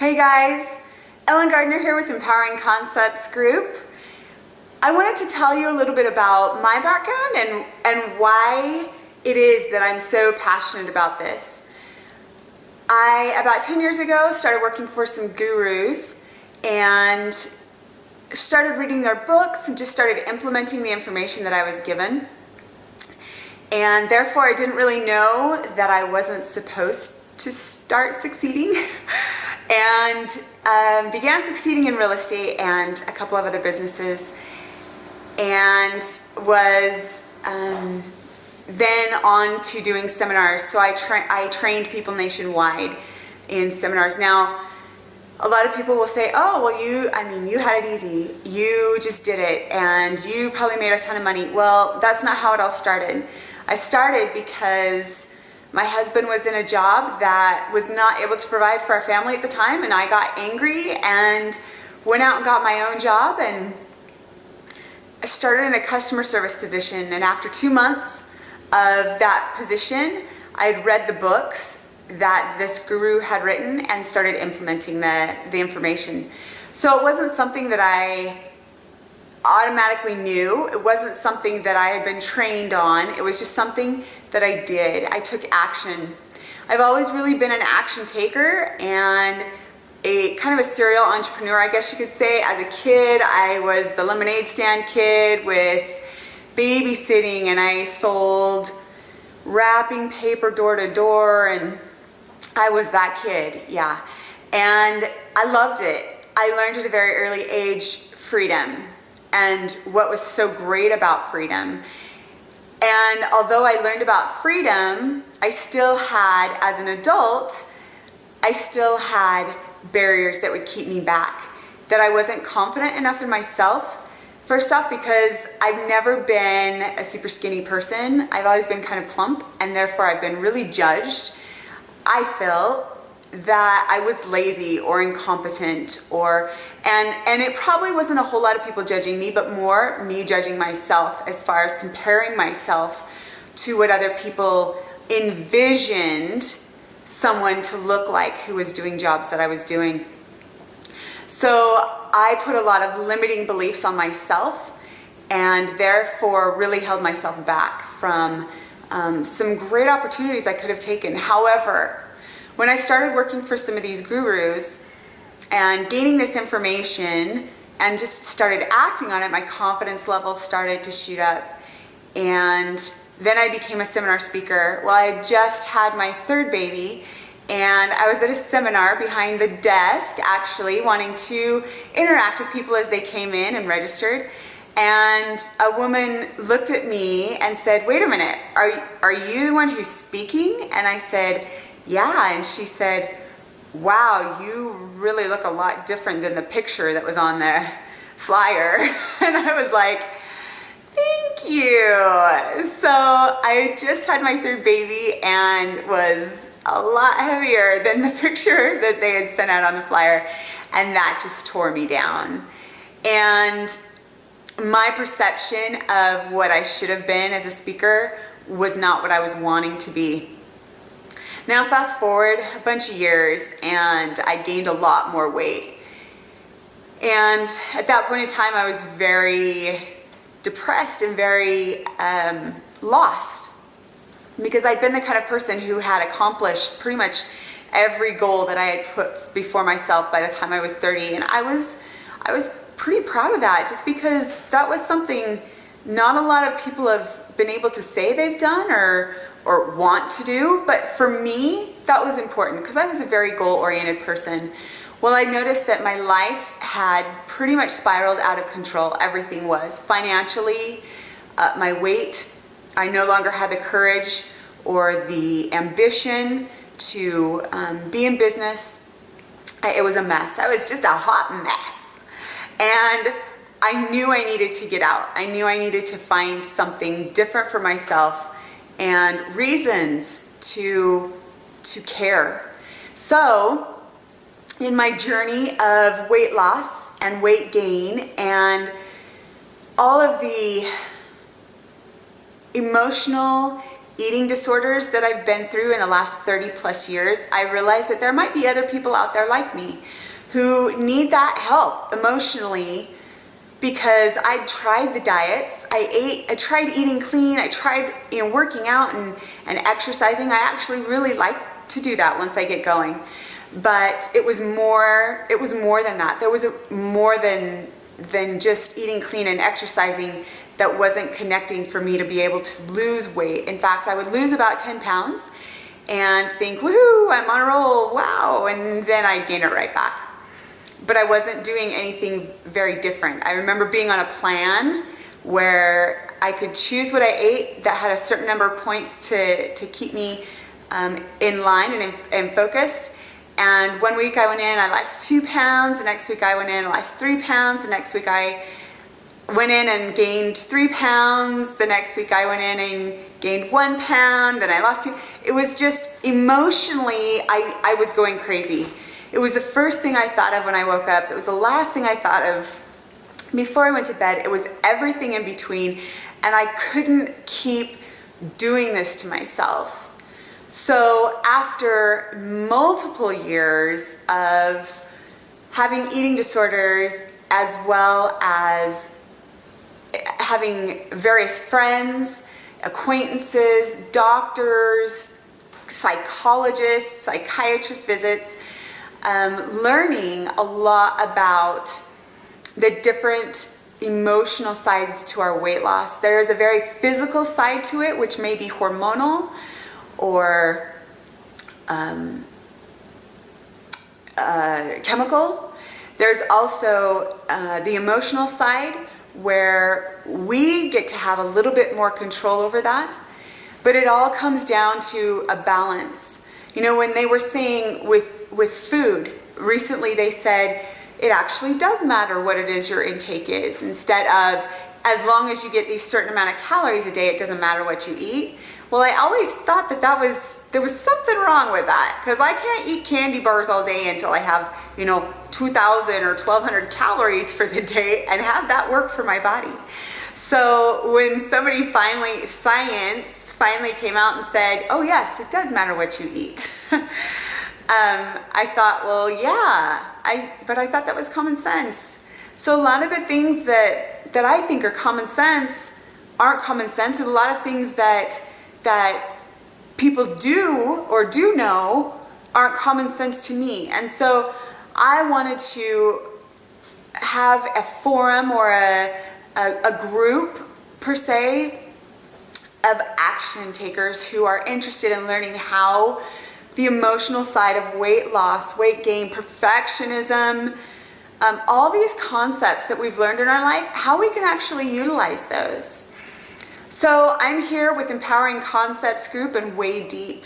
Hey guys, Ellen Gardner here with Empowering Concepts Group. I wanted to tell you a little bit about my background and why it is that I'm so passionate about this. I, about 10 years ago, started working for some gurus and started reading their books and just started implementing the information that I was given. And therefore, I didn't really know that I wasn't supposed to start succeeding. And began succeeding in real estate and a couple of other businesses, and was then on to doing seminars. So I trained people nationwide in seminars. Now, a lot of people will say, oh, well, you had it easy. You just did it, and you probably made a ton of money. Well, that's not how it all started. I started because my husband was in a job that was not able to provide for our family at the time, and I got angry and went out and got my own job, and I started in a customer service position. And after 2 months of that position, I had read the books that this guru had written and started implementing the information. So it wasn't something that I automatically knew. It wasn't something that I had been trained on. It was just something that I did. I took action. I've always really been an action taker and a kind of a serial entrepreneur, I guess you could say. As a kid, I was the lemonade stand kid with babysitting, and I sold wrapping paper door to door, and I was that kid, yeah. And I loved it. I learned at a very early age freedom, and what was so great about freedom. And although I learned about freedom, I still had, as an adult, I still had barriers that would keep me back, that I wasn't confident enough in myself. First off, because I've never been a super skinny person. I've always been kind of plump, and therefore I've been really judged. I felt that I was lazy or incompetent, and it probably wasn't a whole lot of people judging me, but more me judging myself as far as comparing myself to what other people envisioned someone to look like who was doing jobs that I was doing. So I put a lot of limiting beliefs on myself, and therefore really held myself back from some great opportunities I could have taken. However, when I started working for some of these gurus and gaining this information and just started acting on it, my confidence level started to shoot up. And then I became a seminar speaker. Well, I had just had my third baby, and I was at a seminar behind the desk, actually, wanting to interact with people as they came in and registered. And a woman looked at me and said, wait a minute, are you the one who's speaking? And I said, yeah. And she said, wow, you really look a lot different than the picture that was on the flyer. And I was like, thank you. So I just had my third baby and was a lot heavier than the picture that they had sent out on the flyer. And that just tore me down. And my perception of what I should have been as a speaker was not what I was wanting to be. Now fast forward a bunch of years, and I gained a lot more weight. And at that point in time, I was very depressed and very lost, because I'd been the kind of person who had accomplished pretty much every goal that I had put before myself by the time I was 30. And I was pretty proud of that, just because that was something not a lot of people have been able to say they've done or want to do. But for me, that was important because I was a very goal-oriented person. Well, I noticed that my life had pretty much spiraled out of control. Everything was. Financially, my weight, I no longer had the courage or the ambition to be in business. It was a mess. I was just a hot mess. And I knew I needed to get out. I knew I needed to find something different for myself and reasons to care. So in my journey of weight loss and weight gain and all of the emotional, eating disorders that I've been through in the last 30 plus years, I realized that there might be other people out there like me who need that help emotionally, because I tried the diets, I tried eating clean, I tried working out and exercising. I actually really like to do that once I get going. But it was more than that. There was more than just eating clean and exercising that wasn't connecting for me to be able to lose weight. In fact, I would lose about 10 pounds and think, woohoo, I'm on a roll, wow, and then I'd gain it right back. But I wasn't doing anything very different. I remember being on a plan where I could choose what I ate that had a certain number of points to keep me in line and focused. And one week I went in, I lost 2 pounds. The next week I went in, I lost 3 pounds. The next week I went in and gained 3 pounds. The next week I went in and gained 1 pound. Then I lost 2. It was just emotionally, I was going crazy. It was the first thing I thought of when I woke up. It was the last thing I thought of before I went to bed. It was everything in between. And I couldn't keep doing this to myself. So after multiple years of having eating disorders, as well as having various friends, acquaintances, doctors, psychologists, psychiatrist visits, learning a lot about the different emotional sides to our weight loss. There's a very physical side to it, which may be hormonal or chemical. There's also the emotional side, where we get to have a little bit more control over that. But it all comes down to a balance. You know, when they were saying with food, recently they said it actually does matter what it is your intake is, instead of as long as you get these certain amount of calories a day, it doesn't matter what you eat. Well, I always thought that there was something wrong with that, because I can't eat candy bars all day until I have, 2,000 or 1,200 calories for the day and have that work for my body. So when science finally came out and said, oh yes, it does matter what you eat. I thought, well, yeah, but I thought that was common sense. So a lot of the things that I think are common sense aren't common sense, and a lot of things that people do or do know aren't common sense to me. And so I wanted to have a forum or a group per se of action takers who are interested in learning how the emotional side of weight loss, weight gain, perfectionism, all these concepts that we've learned in our life, how we can actually utilize those. So I'm here with Empowering Concepts Group and Way Deep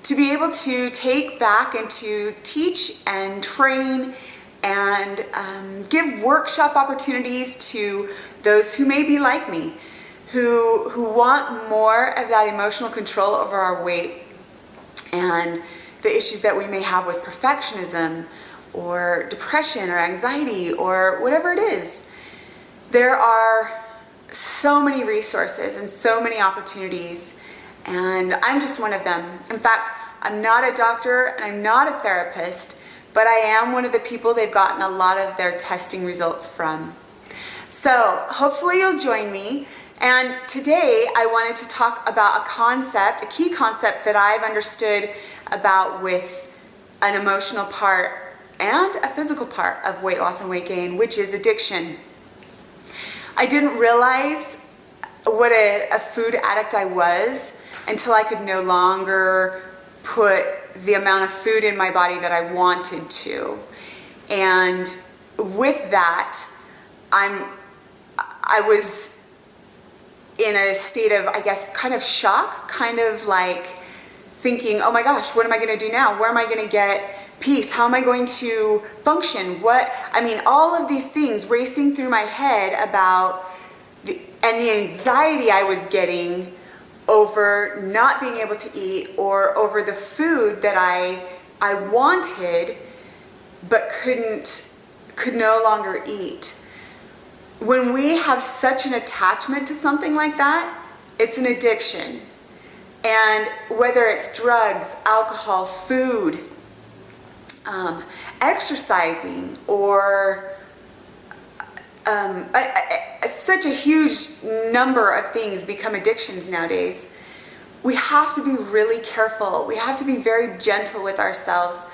to be able to take back and to teach and train and give workshop opportunities to those who may be like me, who want more of that emotional control over our weight and the issues that we may have with perfectionism or depression or anxiety or whatever it is. There are so many resources and so many opportunities, and I'm just one of them. In fact, I'm not a doctor and I'm not a therapist, but I am one of the people they've gotten a lot of their testing results from. So hopefully you'll join me. And today I wanted to talk about a concept, a key concept that I've understood about with an emotional part and a physical part of weight loss and weight gain, which is addiction. I didn't realize what a food addict I was until I could no longer put the amount of food in my body that I wanted to. And with that, I was in a state of, I guess, kind of shock, kind of like thinking, oh my gosh, what am I going to do now? Where am I going to get peace? How am I going to function? All of these things racing through my head about the anxiety I was getting over not being able to eat, or over the food that I wanted but could no longer eat. When we have such an attachment to something like that, it's an addiction. And whether it's drugs, alcohol, food, exercising, or such a huge number of things become addictions nowadays, we have to be really careful. We have to be very gentle with ourselves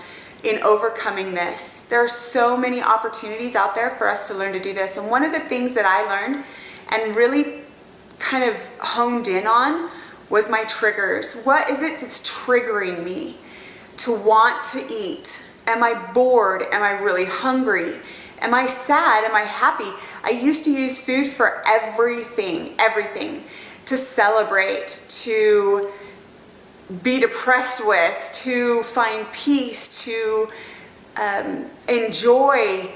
in overcoming this. There are so many opportunities out there for us to learn to do this. And one of the things that I learned and really kind of honed in on was my triggers. What is it that's triggering me to want to eat? Am I bored? Am I really hungry? Am I sad? Am I happy? I used to use food for everything, to celebrate, to be depressed with, to find peace, to enjoy.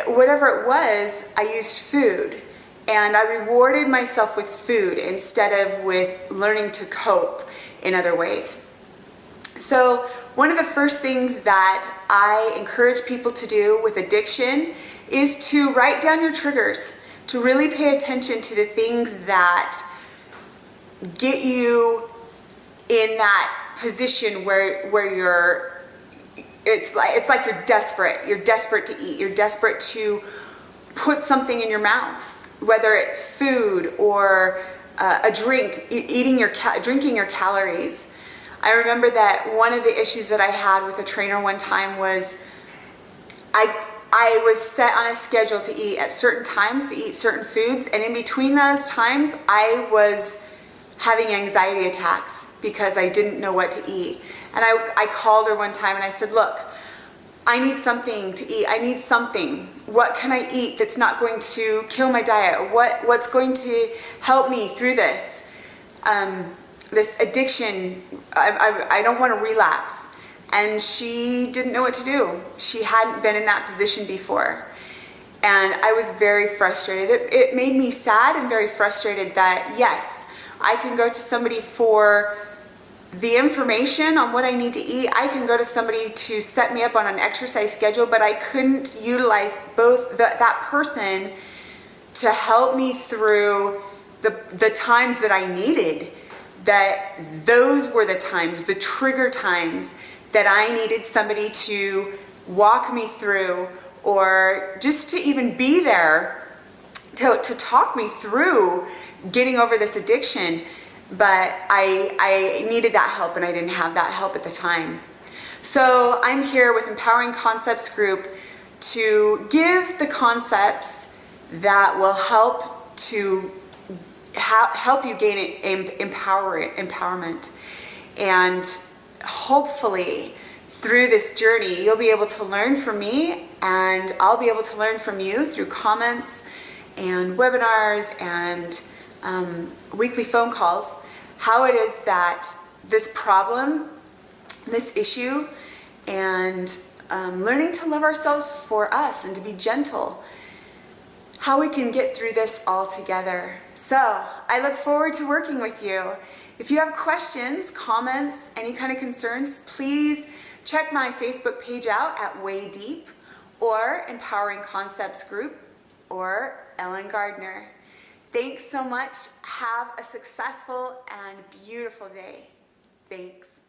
Whatever it was, I used food. And I rewarded myself with food instead of with learning to cope in other ways. So one of the first things that I encourage people to do with addiction is to write down your triggers, to really pay attention to the things that get you in that position where you're, it's like you're desperate to eat, you're desperate to put something in your mouth, whether it's food or a drink, drinking your calories. I remember that one of the issues that I had with a trainer one time was I was set on a schedule to eat at certain times, to eat certain foods, and in between those times I was having anxiety attacks because I didn't know what to eat. And I called her one time and I said, look, I need something to eat. I need something. What can I eat that's not going to kill my diet? What's going to help me through this? This addiction, I don't want to relapse. And she didn't know what to do. She hadn't been in that position before. And I was very frustrated. It made me sad and very frustrated that, yes, I can go to somebody for the information on what I need to eat. I can go to somebody to set me up on an exercise schedule, but I couldn't utilize both that person to help me through the times that I needed. That those were the times, the trigger times, that I needed somebody to walk me through, or just to even be there to talk me through getting over this addiction. But I needed that help, and I didn't have that help at the time. So I'm here with Empowering Concepts Group to give the concepts that will help to help you gain empowerment. And hopefully through this journey you'll be able to learn from me, and I'll be able to learn from you through comments and webinars and weekly phone calls, how it is that this problem, this issue, and learning to love ourselves for us and to be gentle, how we can get through this all together. So I look forward to working with you. If you have questions, comments, any kind of concerns, please check my Facebook page out at Way Deep, or Empowering Concepts Group, or Ellen Gardner. Thanks so much. Have a successful and beautiful day. Thanks.